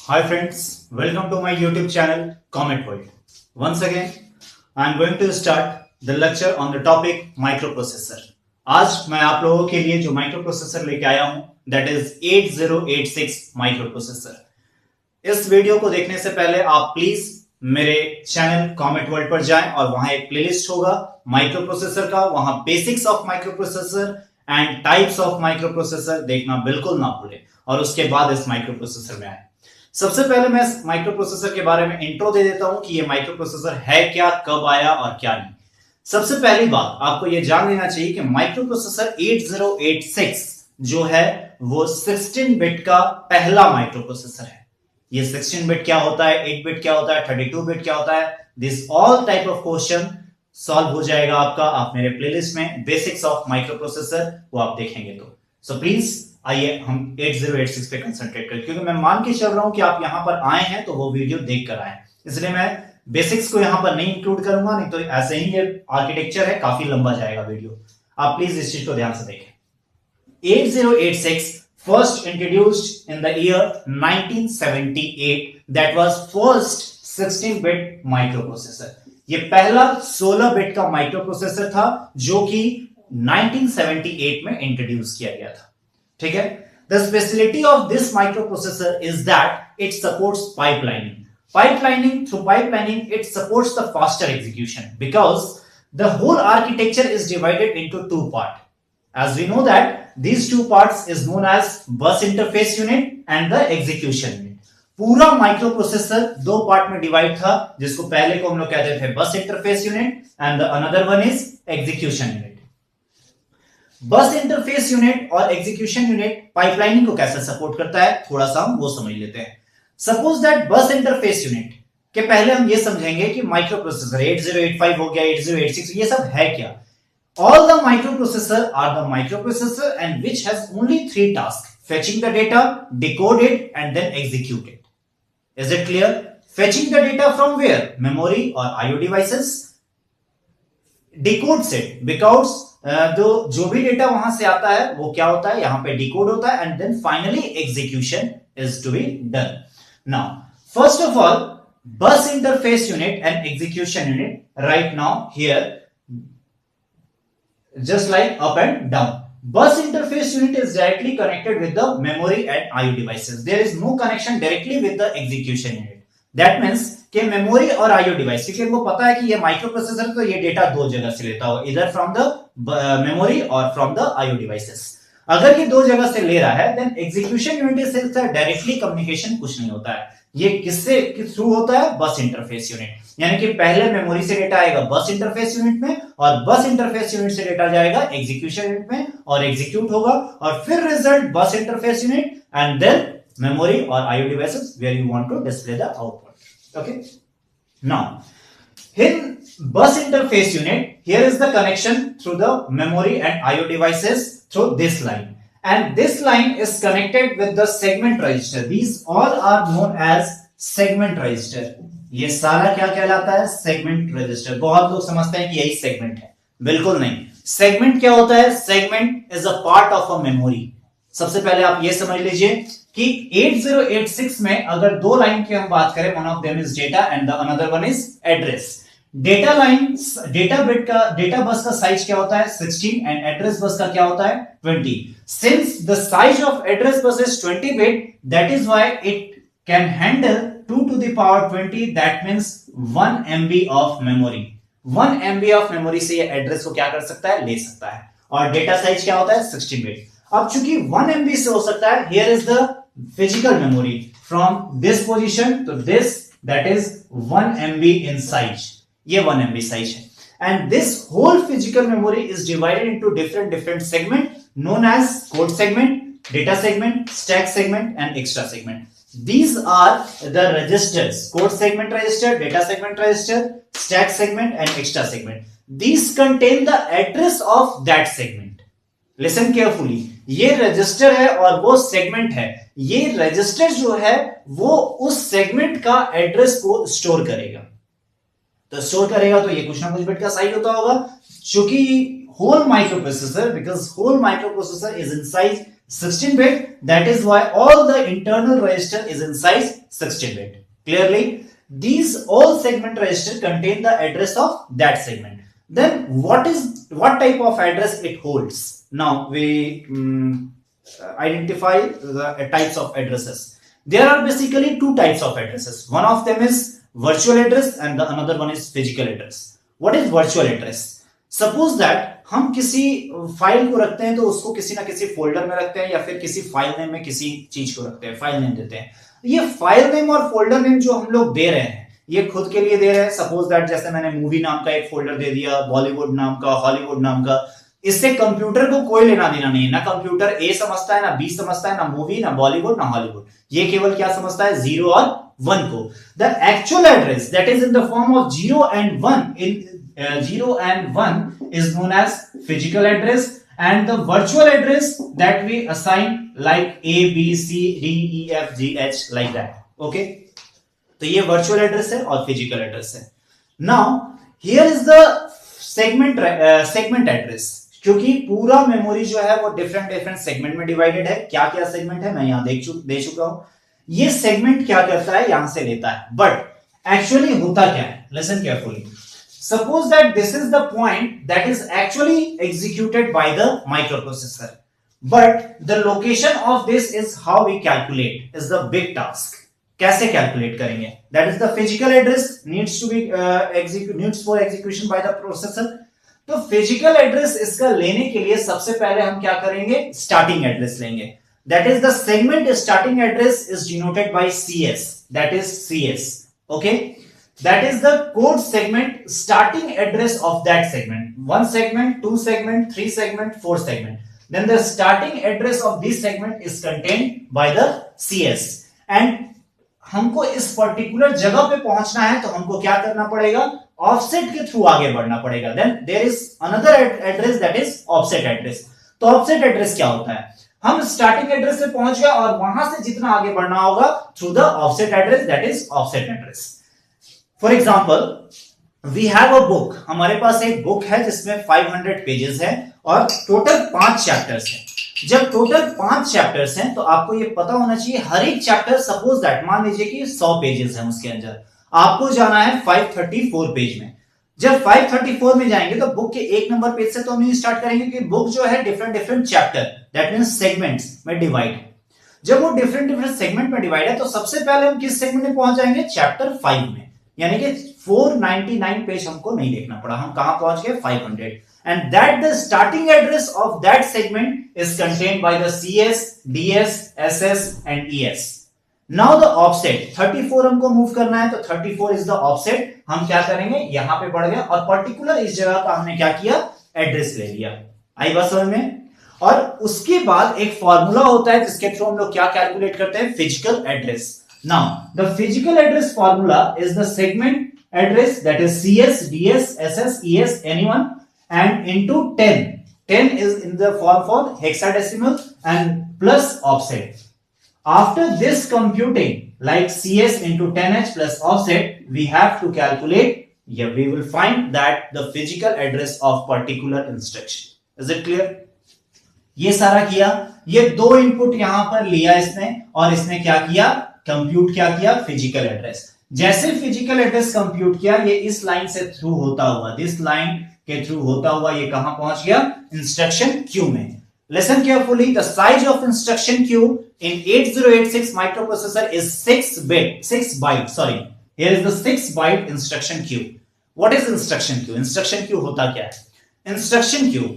Hi friends, welcome to my YouTube channel Comet World. Once again, I am going to start the lecture on the topic microprocessor. आज मैं आप लोगों के लिए जो microprocessor लेके आया हूं that is 8086 माइक्रोप्रोसेसर। इस वीडियो को देखने से पहले आप प्लीज मेरे चैनल कॉमेट वर्ल्ड पर जाएं और वहां एक प्लेलिस्ट होगा माइक्रोप्रोसेसर का, वहां basics of microprocessor and types of microprocessor देखना बिल्कुल ना भूलें और उसके बाद इस माइक्रोप्रोसेसर में आए। सबसे पहले मैं इस माइक्रोप्रोसेसर के बारे में इंट्रो दे देता हूं कि ये माइक्रोप्रोसेसर है क्या, कब आया और क्या नहीं। सबसे पहली बात आपको यह जान लेना चाहिए कि माइक्रोप्रोसेसर 8086 जो है वो 16 बिट का पहला माइक्रोप्रोसेसर है। ये 16 बिट क्या होता है, 8 बिट क्या होता है, 32 बिट क्या होता है, this all type of question solve हो जाएगा आपका। आप मेरे प्लेलिस्ट में बेसिक्स ऑफ माइक्रोप्रोसेसर वो आप देखेंगे तो सो प्लीज आइए हम 8086 पे कंसंट्रेट करें, क्योंकि मैं मान के चल रहा हूं कि आप यहां पर आए हैं तो वो वीडियो देख कर आए, इसलिए मैं बेसिक्स को यहां पर नहीं इंक्लूड करूंगा, नहीं तो ऐसे ही ये आर्किटेक्चर है, काफी लंबा जाएगा वीडियो। आप प्लीज इस चीज को ध्यान से देखें। 8086 first introduced in the year 1978 that was first 16 bit microprocessor। ये पहला 16 बिट का माइक्रोप्रोसेसर था जो कि 1978 में इंट्रोड्यूस किया गया था। ठीक है। The specialty of this microprocessor is that it supports pipelining. Through pipelining, it supports the faster execution because the whole architecture is divided into two parts. As we know that these two parts is known as bus interface unit and the execution unit. पूरा microprocessor दो part में divide था, जिसको पहले को हम लोग कहते थे बस interface unit and the another one is execution unit. बस इंटरफेस यूनिट और एग्जीक्यूशन यूनिट पाइपलाइनिंग को कैसे सपोर्ट करता है थोड़ा सा हम वो समझ लेते हैं। सपोज दैट बस इंटरफेस यूनिट के पहले हम ये समझेंगे कि माइक्रोप्रोसेसर 8085 हो गया, 8086 ये सब है क्या। All the microprocessor are the microprocessor and which has only three tasks: fetching the data, decode it, and then execute it. Is it clear? Fetching the data from where? Memory or IO devices. Decodes it because जो भी data वहां से आता है वो क्या होता है, यहां पे डिकोड होता है and then finally execution is to be done. Now first of all bus interface unit and execution unit right now here just like up and down. Bus interface unit is directly connected with the memory and IO devices. There is no connection directly with the execution unit. That means कि memory और IO device, क्योंकि इनको पता है कि ये microprocessor तो ये डेटा दो जगह से लेता होगा, इधर फ्रॉम द मेमोरी और फ्रॉम द आईओ डिवाइसेस। अगर ये दो जगह से ले रहा है देन एग्जीक्यूशन यूनिट से डायरेक्टली कम्युनिकेशन कुछ नहीं होता है। ये किससे थ्रू होता है? बस इंटरफेस यूनिट। यानी कि पहले मेमोरी से डेटा आएगा बस इंटरफेस यूनिट में और बस इंटरफेस यूनिट से डेटा जाएगा एग्जीक्यूशन यूनिट में और एग्जीक्यूट होगा और फिर result bus interface unit and then memory or IO devices where you want to display the output. Okay. Now, in bus interface unit, here is the connection through the memory and IO devices through this line, and this line is connected with the segment register. These all are known as segment register. ये सारा क्या कहलाता है? Segment register. बहुत लोग समझते हैं कि यही सेगमेंट है, बिल्कुल नहीं। सेगमेंट क्या होता है? Segment is a part of a memory. सबसे पहले आप ये समझ लीजिए कि 8086 में अगर दो लाइन की हम बात करें, one of them is data and the another one is address. Data line, data bit का, डेटा बस का साइज क्या होता है? 16 एंड एड्रेस बस का क्या होता है? 20। Since the size of address bus is 20 bit, that is why it can handle 2 to the power 20, that means 1 MB of memory। 1 MB of memory से ये एड्रेस को क्या कर सकता है? ले सकता है। और डेटा साइज क्या होता है? 16 बिट। अब चूंकि 1 MB से हो सकता है, here is the physical memory from this position to this, that is 1 MB in size। ये 1 MB साइज है and this whole physical memory is divided into different segment known as code segment, data segment, stack segment and extra segment। These are the registers: code segment register, data segment register, stack segment and extra segment। These contain the address of that segment। Listen carefully, ये register है और वो segment है। ये register जो है वो उस सेगमेंट का एड्रेस को स्टोर करेगा। तो स्टोर करेगा तो ये कुछ ना कुछ बिट का साइज होता होगा। चूंकि whole microprocessor, because whole microprocessor is inside 16 bit, that is why all the internal register is in size 16 bit. Clearly, these all segment register contain the address of that segment. Then what type of address it holds? Now we identify the types of addresses. There are basically two types of addresses. One of them is virtual address and the another one is physical address. What is virtual address? Suppose that हम किसी file को रखते हैं तो उसको किसी ना किसी फोल्डर में रखते हैं या फिर किसी फाइल नेम में किसी चीज को रखते हैं, फाइल नेम देते हैं. ये फाइल नेम और फोल्डर नेम जो हम लोग दे रहे हैं ये खुद के लिए दे रहे हैं. सपोज दैट जैसे मैंने मूवी नाम का एक फोल्डर दे दिया, बॉलीवुड नाम का, हॉलीवुड नाम का. इससे कंप्यूटर को कोई लेना देना नहीं है. ना कंप्यूटर ए समझता है, ना बी समझता है, ना मूवी, ना बॉलीवुड, ना हॉलीवुड. ये केवल क्या समझता है? 0 और 1 को. The actual address that is in the form of 0 and 1 0 and 1 is known as physical address, and the virtual address that we assign like A, B, C, D, E, F, G, H like that. Okay, तो ये virtual address है और physical address है. Now here is the segment address. क्योंकि पूरा memory जो है वो डिफरेंट सेगमेंट में डिवाइडेड है. क्या क्या सेगमेंट है मैं यहां दे चुका हूं. ये सेगमेंट क्या करता है? यहां से लेता है. बट एक्चुअली होता क्या है? Listen carefully. Suppose that this is the point that is actually executed by the microprocessor, but the location of this is how we calculate is the big task. कैसे calculate करेंगे? That is the physical address needs to be needs for execution by the processor. तो physical address इसका लेने के लिए सबसे पहले हम क्या करेंगे? Starting address लेंगे. That is the segment starting address is denoted by CS. That is CS. Okay. That is the code segment starting address of that segment. 1 segment, 2 segment, 3 segment, 4 segment. Then the starting address of this segment is contained by the CS. And हमको इस particular जगह पे पहुंचना है तो हमको क्या करना पड़ेगा? ऑफसेट के थ्रू आगे बढ़ना पड़ेगा. Then there is another address that is offset address. तो ऑफसेट एड्रेस क्या होता है? हम स्टार्टिंग एड्रेस पे पहुंच गए और वहां से जितना आगे बढ़ना होगा through the offset address, that is offset address. For example we have a book. हमारे पास एक बुक है जिसमें 500 पेजेस है और टोटल 5 चैप्टर्स हैं. जब टोटल 5 चैप्टर्स हैं तो आपको ये पता होना चाहिए हर एक चैप्टर, सपोज दैट मान लीजिए कि 100 पेजेस हैं, उसके अंदर आपको जाना है 534 पेज में. जब 534 में जाएंगे तो बुक के 1 नंबर पेज से तो हम नहीं स्टार्ट करेंगे कि बुक जो है different chapter, that means segments में डिवाइड. जब वो डिफरेंट सेगमेंट में डिवाइड है तो सबसे पहले हम किस सेगमेंट में पहुंच जाएंगे? चैप्टर 5 में. यानी कि 499 पेज हमको नहीं देखना पड़ा, हम कहां पहुंच गए? 500. And that the starting address of that segment is contained by the CS, DS, SS and ES. Now the offset 34 हमको मूव करना है तो 34 is the offset. हम क्या करेंगे? यहां पे बढ़ गए और पर्टिकुलर इस जगह का हमने क्या किया? एड्रेस ले लिया. आई बात समझ में? और उसके बाद एक फॉर्मूला होता है जिसके थ्रू हम लोग क्या कैलकुलेट करते हैं? Physical address. Now, the physical address formula is the segment address, that is CS, DS, SS, ES, anyone, and into 10. 10 is in the form for hexadecimal and plus offset. After this computing, like CS into 10H plus offset, we have to calculate, we will find that the physical address of particular instruction. Is it clear? ये सारा किया, ये 2 input यहां पर लिया इसने और इसने क्या किया? कंप्यूट क्या किया? Physical address. जैसे फिजिकल एड्रेस कंप्यूट किया ये इस लाइन से थ्रू होता हुआ, दिस लाइन के थ्रू होता हुआ ये कहां पहुंच गया? इंस्ट्रक्शन क्यू में. Listen carefully. The size of instruction queue in 8086 microprocessor is 6 byte. Sorry, here is the 6 byte instruction queue. What is instruction queue? Instruction queue होता क्या है? इंस्ट्रक्शन क्यू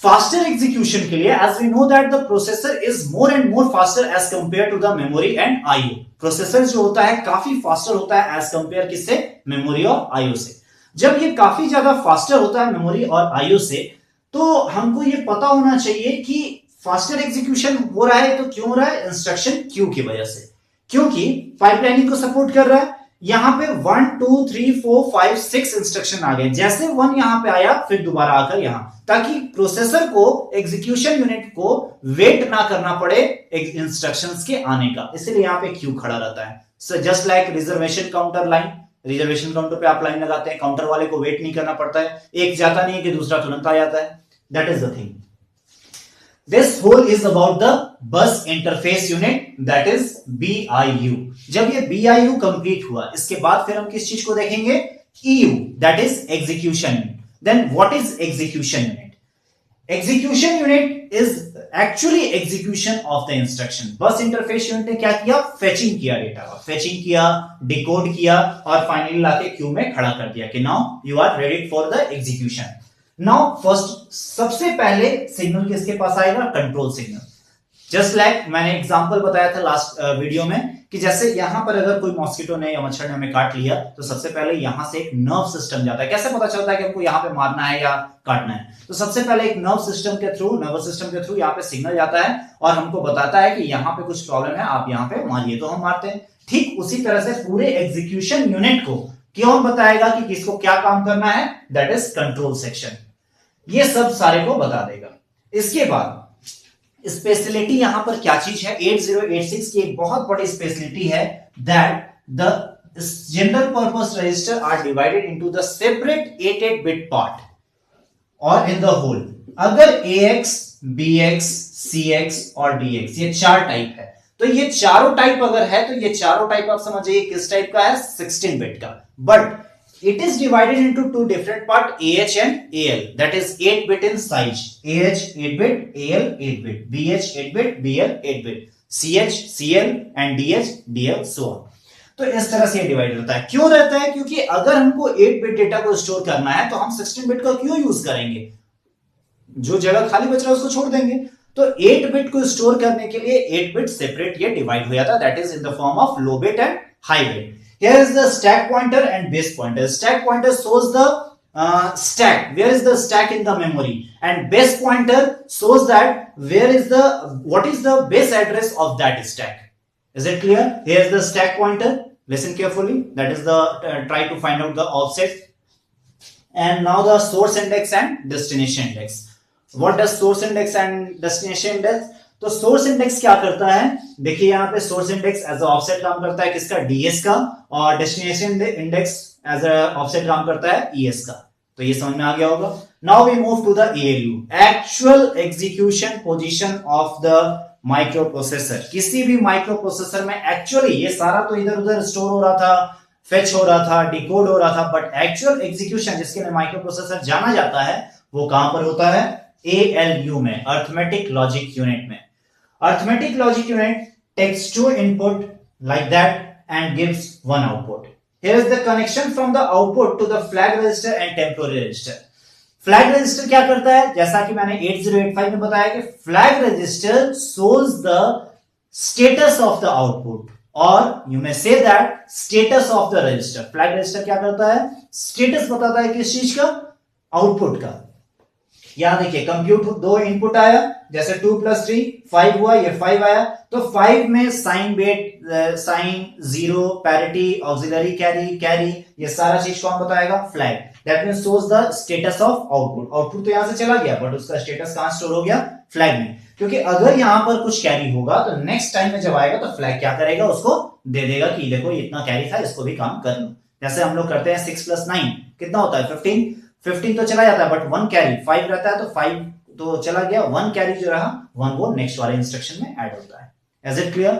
फास्टर एग्जीक्यूशन के लिए, as we know that the processor is more and more faster as compared to the memory and IO. Processor जो होता है काफी faster होता है as compare किससे? मेमोरी और IO से. जब ये काफी ज्यादा फास्टर होता है मेमोरी और IO से तो हमको ये पता होना चाहिए कि फास्टर एग्जीक्यूशन हो रहा है तो क्यों हो रहा है? इंस्ट्रक्शन क्यू की वजह से. क्योंकि पाइपलाइनिंग को सपोर्ट कर रहा है. यहां पे 1 2 3 4 5 6 इंस्ट्रक्शन आ गए. जैसे 1 यहां पे आया फिर दोबारा आकर यहां, ताकि प्रोसेसर को एग्जीक्यूशन यूनिट को वेट ना करना पड़े इंस्ट्रक्शंस के आने का, इसलिए यहां पे क्यू खड़ा रहता है. So just like reservation counter line. Reservation counter पे आप लाइन लगाते हैं, काउंटर वाले को वेट नहीं करना पड़ता है, एक जाता नहीं है कि दूसरा तुरंत आ जाता है. That is the thing. This whole is about the bus interface unit, that is BIU. जब ये BIU कंप्लीट हुआ, इसके बाद फिर हम किस चीज को देखेंगे? EU, that is execution unit. Then what is execution unit? Execution unit is actually execution of the instruction. बस इंटरफेस यूनिट ने क्या किया? फेचिंग किया डेटा का, फेचिंग किया, डिकोड किया और फाइनली लाके क्यू में खड़ा कर दिया कि now you are ready for the execution. Now first सबसे पहले सिग्नल किसके पास आएगा? Control signal. जस्ट लाइक मैंने एग्जांपल बताया था लास्ट वीडियो में कि जैसे यहां पर अगर कोई मॉस्किटो ने या मच्छर ने हमें काट लिया तो सबसे पहले यहां से एक नर्व सिस्टम जाता है. कैसे पता चलता है कि हमको यहां पे मारना है या काटना है? तो सबसे पहले एक नर्व सिस्टम के थ्रू यहाँ पे सिग्नल जाता है और हमको बताता है कि यहाँ पे कुछ प्रॉब्लम है, आप यहाँ पे मारिए, तो हम मारते हैं. ठीक उसी तरह से पूरे एग्जीक्यूशन यूनिट को क्यों बताएगा कि किसको क्या काम करना है? That is control section. ये सब सारे को बता देगा. इसके बाद स्पेशलिटी यहां पर क्या चीज है? 8086 की एक बहुत बड़ी स्पेशलिटी है that the general purpose register are divided into the separate 8 bit part और इन द होल. अगर AX, BX, CX और DX ये चार टाइप है, तो ये चारों टाइप अगर है तो ये चारों टाइप आप समझिए किस टाइप का है? 16 बिट का. But it is divided into two different part, AH and AL, that is 8 bit in size. AH 8 bit, AL 8 bit, BH 8 bit, BL 8 bit, CH, CL and DH, DL so on. तो इस तरह से ये divide रहता है. क्यों रहता है? क्योंकि अगर हमको 8 बिट डेटा को स्टोर करना है तो हम 16 बिट का क्यों यूज करेंगे? जो जगह खाली बच रहा है उसको छोड़ देंगे. तो 8 बिट को स्टोर करने के लिए 8 बिट सेपरेट ये डिवाइड हो जाता है, that is in the form of low bit and high bit. Here is the stack pointer and base pointer. Stack pointer shows the stack. Where is the stack in the memory? And base pointer shows that what is the base address of that stack. Is it clear? Here is the stack pointer. Listen carefully. That is the try to find out the offset. And now the source index and destination index. What does source index and destination index? तो source index क्या करता है? देखिए यहाँ पे source index as a offset काम करता है किसका? DS का. और destination index as a offset काम करता है ES का. तो ये समझ में आ गया होगा. Now we move to the ALU, actual execution position of the microprocessor. किसी भी माइक्रो प्रोसेसर में एक्चुअली ये सारा तो इधर उधर स्टोर हो रहा था, फेच हो रहा था, डिकोड हो रहा था, बट एक्चुअल एग्जीक्यूशन जिसके लिए माइक्रो प्रोसेसर जाना जाता है वो कहां पर होता है? ALU में, अर्थमेटिक लॉजिक यूनिट में. Arithmetic logic unit takes two input like that and gives one output. Here is the connection from the output to the flag register and temporary register. Flag register क्या करता है? जैसा कि मैंने 8085 में बताया कि flag register shows the status of the output or you may say that status of the register. Flag register क्या करता है? Status बताता है किस चीज का? आउटपुट का. यहां देखिए कंप्यूट दो इनपुट आया, जैसे 2 + 3 5 हुआ, ये 5 आया, तो 5 में sign bit, sign, zero, parity, auxiliary carry, carry, ये सारा चीज कौन बताएगा? Flag. That means shows the status of output. Output तो यहां से चला गया बट उसका स्टेटस कहां स्टोर हो गया? फ्लैग में. क्योंकि अगर यहां पर कुछ कैरी होगा तो नेक्स्ट टाइम में जब आएगा तो फ्लैग क्या करेगा? उसको दे देगा कि देखो इतना कैरी था, इसको भी काम कर लो. जैसे हम लोग करते हैं 6 + 9 कितना होता है? 15 तो चला जाता है बट 1 कैरी 5 रहता है, तो 5 तो चला गया, 1 कैरी जो रहा 1 वो नेक्स्ट वाले इंस्ट्रक्शन में ऐड होता है. Is it clear?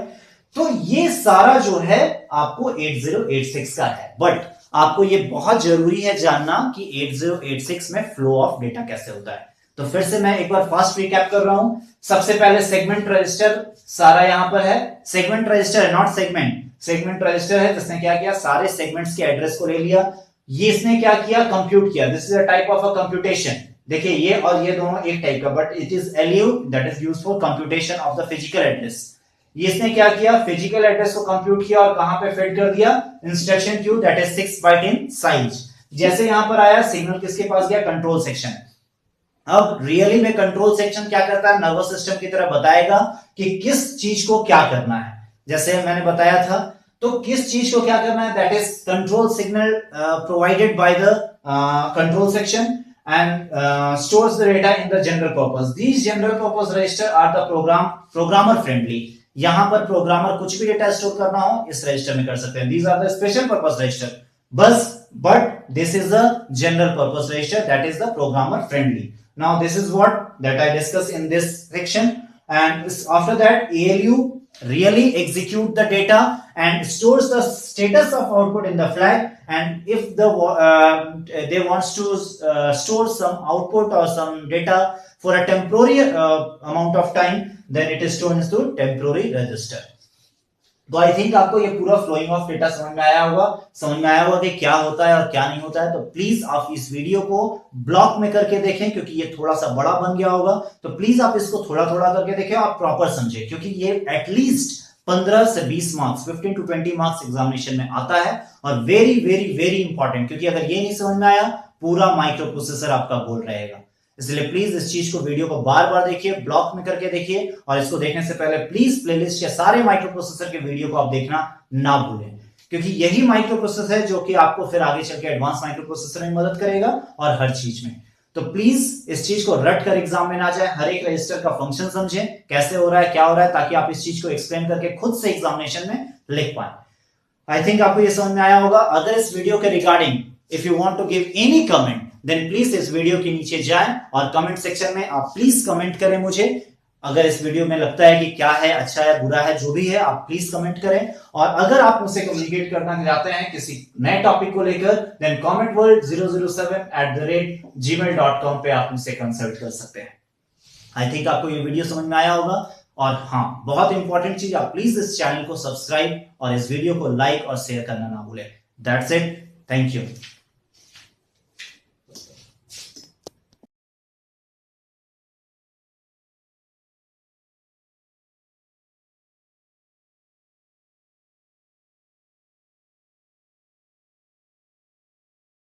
तो ये सारा जो है आपको 8086 का है, बट आपको ये बहुत जरूरी है जानना कि 8086 में फ्लो ऑफ डेटा कैसे होता है. तो फिर से मैं एक बार फास्ट रिकैप कर रहा हूं. सबसे पहले सेगमेंट रजिस्टर सारा यहां पर है. सेगमेंट रजिस्टर है, नॉट सेगमेंट. सेगमेंट रजिस्टर है जिसने क्या किया? सारे सेगमेंट्स के एड्रेस को ले लिया. ये इसने क्या किया? कंप्यूट किया. This is a type of a computation. देखिए ये और ये दोनों एक टाइप का, but it is LU, that is used for computation of the physical address. ये इसने क्या किया? फिजिकल एड्रेस को कंप्यूट किया और कहां पे फिट कर दिया? Instruction queue, that is 6 byte in size. जैसे यहां पर आया सिग्नल किसके पास गया? Control section. अब रियली में कंट्रोल सेक्शन क्या करता है? नर्वस सिस्टम की तरह बताएगा कि किस चीज को क्या करना है. जैसे मैंने बताया था, तो किस चीज को क्या करना है? That is control signal provided by the control section and stores the data in the general purpose. These general purpose register are the programmer friendly. यहां पर प्रोग्रामर कुछ भी डेटा स्टोर करना हो इस रजिस्टर में कर सकते हैं. These are the special purpose register. बस but this is a general purpose register that is the programmer friendly. Now this is what that I discussed in this section, and after that ALU really execute the data and stores the status of output in the flag, and if they wants to store some output or some data for a temporary amount of time, then it is stored into temporary register. तो I think आपको ये पूरा flowing of data समझ में आया होगा कि क्या होता है और क्या नहीं होता है। तो प्लीज आप इस वीडियो को ब्लॉक में करके देखें, क्योंकि ये थोड़ा सा बड़ा बन गया होगा, तो प्लीज आप इसको थोड़ा थोड़ा करके देखें, आप प्रॉपर समझे, क्योंकि ये एटलीस्ट 15 से 20 मार्क्स 15 to 20 मार्क्स एग्जामिनेशन में आता है, और वेरी वेरी वेरी इंपॉर्टेंट, क्योंकि अगर ये नहीं समझ में आया पूरा माइक्रो प्रोसेसर आपका बोल रहेगा। इसलिए प्लीज इस चीज को वीडियो को बार बार देखिए, ब्लॉक में करके देखिए, और इसको देखने से पहले प्लीज प्लेलिस्ट के सारे माइक्रो प्रोसेसर के वीडियो को आप देखना ना भूलें, क्योंकि यही माइक्रो प्रोसेसर है जो कि आपको फिर आगे चल के एडवांस माइक्रो प्रोसेसर में मदद करेगा और हर चीज में। तो प्लीज इस चीज को रट कर एग्जाम में ना जाए, हर एक रजिस्टर का फंक्शन समझें, कैसे हो रहा है क्या हो रहा है, ताकि आप इस चीज को एक्सप्लेन करके खुद से एग्जामिनेशन में लिख पाए। आई थिंक आपको ये समझ में आया होगा। अगर इस वीडियो के regarding if you want to give any comment, then please इस वीडियो के नीचे जाएं और कमेंट सेक्शन में आप प्लीज कमेंट करें मुझे। अगर इस वीडियो में लगता है कि क्या है, अच्छा है, बुरा है, जो भी है, आप प्लीज कमेंट करें। और अगर आप मुझसे कम्युनिकेट करना चाहते हैं किसी नए टॉपिक को लेकर, देन commentworld007@gmail.com पे आप मुझसे कंसल्ट कर सकते हैं। आई थिंक आपको ये वीडियो समझ में आया होगा। और हाँ, बहुत इंपॉर्टेंट चीज, आप प्लीज इस चैनल को सब्सक्राइब और इस वीडियो को लाइक और शेयर करना ना भूलें। That's it, thank you.